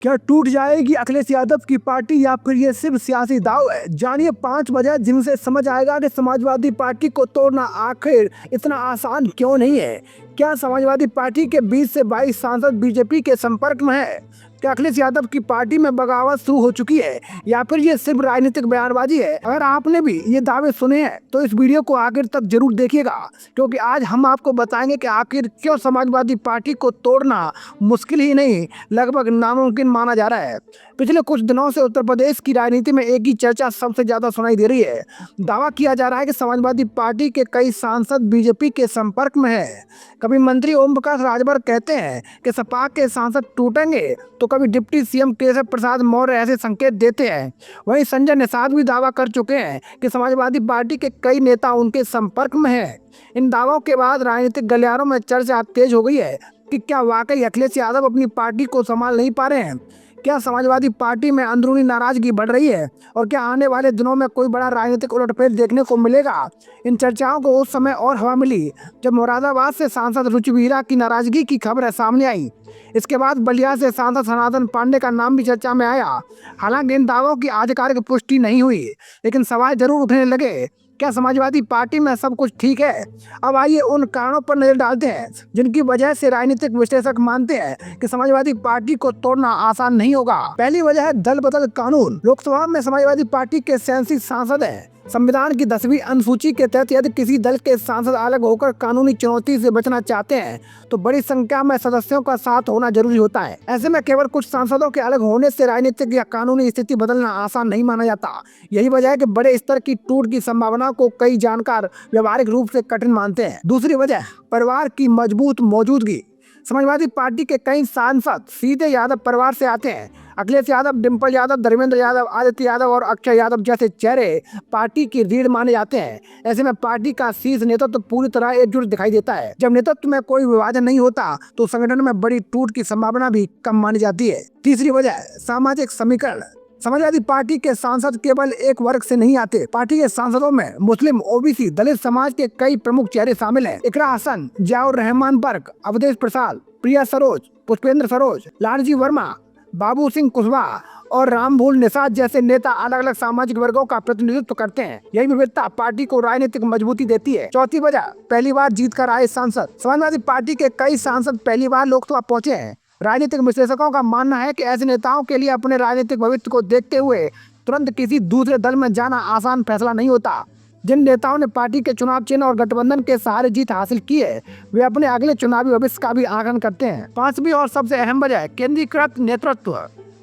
क्या टूट जाएगी अखिलेश यादव की पार्टी या फिर ये सिर्फ सियासी दांव है? जानिए 5 वजह जिनसे समझ आएगा कि समाजवादी पार्टी को तोड़ना आखिर इतना आसान क्यों नहीं है। क्या समाजवादी पार्टी के 20 से 22 सांसद बीजेपी के संपर्क में है? क्या अखिलेश यादव की पार्टी में बगावत शुरू हो चुकी है या फिर ये सिर्फ राजनीतिक बयानबाजी है? अगर आपने भी ये दावे सुने हैं तो इस वीडियो को आखिर तक जरूर देखिएगा, क्योंकि आज हम आपको बताएंगे कि आखिर क्यों समाजवादी पार्टी को तोड़ना मुश्किल ही नहीं लगभग नामुमकिन माना जा रहा है। पिछले कुछ दिनों से उत्तर प्रदेश की राजनीति में एक ही चर्चा सबसे ज्यादा सुनाई दे रही है। दावा किया जा रहा है कि समाजवादी पार्टी के कई सांसद बीजेपी के संपर्क में है। कभी मंत्री ओम प्रकाश राजभर कहते हैं कि सपा के सांसद टूटेंगे, तो कभी डिप्टी सीएम केशव प्रसाद मौर्य ऐसे संकेत देते हैं। वहीं संजय निषाद भी दावा कर चुके हैं कि समाजवादी पार्टी के कई नेता उनके संपर्क में हैं। इन दावों के बाद राजनीतिक गलियारों में चर्चा तेज हो गई है कि क्या वाकई अखिलेश यादव अपनी पार्टी को संभाल नहीं पा रहे हैं? क्या समाजवादी पार्टी में अंदरूनी नाराजगी बढ़ रही है और क्या आने वाले दिनों में कोई बड़ा राजनीतिक उलटफेर देखने को मिलेगा? इन चर्चाओं को उस समय और हवा मिली जब मुरादाबाद से सांसद रुचिवीरा की नाराजगी की खबरें सामने आई। इसके बाद बलिया से सांसद सनातन पांडे का नाम भी चर्चा में आया। हालांकि इन दावों की आधिकारिक पुष्टि नहीं हुई, लेकिन सवाल जरूर उठने लगे, क्या समाजवादी पार्टी में सब कुछ ठीक है? अब आइए उन कारणों पर नजर डालते हैं जिनकी वजह से राजनीतिक विश्लेषक मानते हैं कि समाजवादी पार्टी को तोड़ना आसान नहीं होगा। पहली वजह है दल बदल कानून। लोकसभा में समाजवादी पार्टी के 87 सांसद हैं। संविधान की 10वीं अनुसूची के तहत यदि किसी दल के सांसद अलग होकर कानूनी चुनौती से बचना चाहते हैं तो बड़ी संख्या में सदस्यों का साथ होना जरूरी होता है। ऐसे में केवल कुछ सांसदों के अलग होने से राजनीतिक या कानूनी स्थिति बदलना आसान नहीं माना जाता। यही वजह है कि बड़े स्तर की टूट की संभावना को कई जानकार व्यवहारिक रूप से कठिन मानते हैं। दूसरी वजह, परिवार की मजबूत मौजूदगी। समाजवादी पार्टी के कई सांसद सीधे यादव परिवार से आते हैं। अखिलेश यादव, डिम्पल यादव, धर्मेंद्र यादव, आदित्य यादव और अक्षय यादव जैसे चेहरे पार्टी की रीढ़ माने जाते हैं। ऐसे में पार्टी का शीर्ष नेतृत्व पूरी तरह एकजुट दिखाई देता है। जब नेतृत्व में कोई विभाजन नहीं होता तो संगठन में बड़ी टूट की संभावना भी कम मानी जाती है। तीसरी वजह, सामाजिक समीकरण। समाजवादी पार्टी के सांसद केवल एक वर्ग से नहीं आते। पार्टी के सांसदों में मुस्लिम, ओबीसी, दलित समाज के कई प्रमुख चेहरे शामिल हैं। इकरा हसन, जियाउर रहमान बर्क, अवधेश प्रसाद, प्रिया सरोज, पुष्पेंद्र सरोज, लालजी वर्मा, बाबू सिंह कुशवाहा और रामभूल निषाद जैसे नेता अलग अलग सामाजिक वर्गों का प्रतिनिधित्व करते हैं। यही विविधता पार्टी को राजनीतिक मजबूती देती है। चौथी वजह, पहली बार जीत कर आए सांसद। समाजवादी पार्टी के कई सांसद पहली बार लोकसभा पहुंचे हैं। राजनीतिक विश्लेषकों का मानना है कि ऐसे नेताओं के लिए अपने राजनीतिक भविष्य को देखते हुए तुरंत किसी दूसरे दल में जाना आसान फैसला नहीं होता। जिन नेताओं ने पार्टी के चुनाव चिन्ह और गठबंधन के सहारे जीत हासिल की है, वे अपने अगले चुनावी भविष्य का भी आकलन करते हैं। पांचवी और सबसे अहम वजह, केंद्रीकृत नेतृत्व।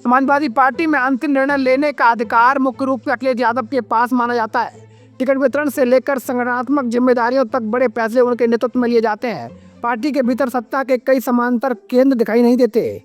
समाजवादी पार्टी में अंतिम निर्णय लेने का अधिकार मुख्य रूप से अखिलेश यादव के पास माना जाता है। टिकट वितरण से लेकर संगठनात्मक जिम्मेदारियों तक बड़े फैसले उनके नेतृत्व में लिए जाते हैं। पार्टी के भीतर सत्ता के कई समांतर केंद्र दिखाई नहीं देते।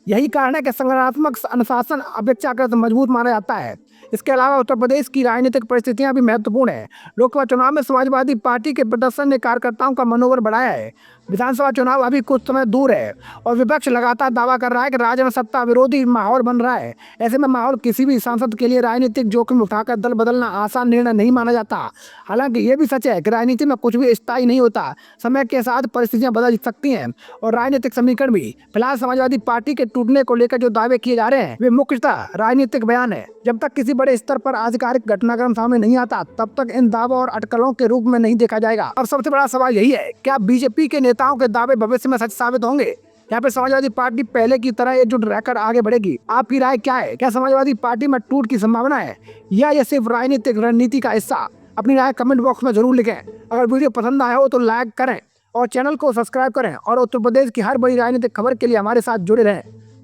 यही कारण है कि संगठनात्मक अनुशासन अपेक्षाकृत मजबूत माना जाता है। इसके अलावा उत्तर प्रदेश की राजनीतिक परिस्थितियां भी महत्वपूर्ण है। लोकसभा चुनाव में समाजवादी पार्टी के प्रदर्शन ने कार्यकर्ताओं का मनोबल बढ़ाया है। विधानसभा चुनाव अभी कुछ समय दूर है और विपक्ष लगातार दावा कर रहा है कि राज्य में सत्ता विरोधी माहौल बन रहा है। ऐसे में माहौल किसी भी सांसद के लिए राजनीतिक जोखिम उठाकर दल बदलना आसान निर्णय नहीं माना जाता। हालांकि ये भी सच है कि राजनीति में कुछ भी स्थायी नहीं होता। समय के साथ परिस्थितियां बदल सकती हैं और राजनीतिक समीकरण भी। फिलहाल समाजवादी पार्टी के टूटने को लेकर जो दावे किए जा रहे हैं वे मुख्यतः राजनीतिक बयान है। जब तक किसी बड़े स्तर पर आधिकारिक घटनाक्रम सामने नहीं आता तब तक इन दावों और अटकलों के रूप में नहीं देखा जाएगा। अब सबसे बड़ा सवाल यही है, क्या बीजेपी के नेताओं के दावे भविष्य में सच साबित होंगे या फिर समाजवादी पार्टी पहले की तरह एकजुट रहकर आगे बढ़ेगी? आपकी राय क्या है? क्या समाजवादी पार्टी में टूट की संभावना है या यह सिर्फ राजनीतिक रणनीति का हिस्सा? अपनी राय कमेंट बॉक्स में जरूर लिखें। अगर वीडियो पसंद आया हो तो लाइक करें और चैनल को सब्सक्राइब करें और उत्तर प्रदेश की हर बड़ी राजनीतिक खबर के लिए हमारे साथ जुड़े रहें।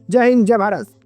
जय हिंद, जय भारत।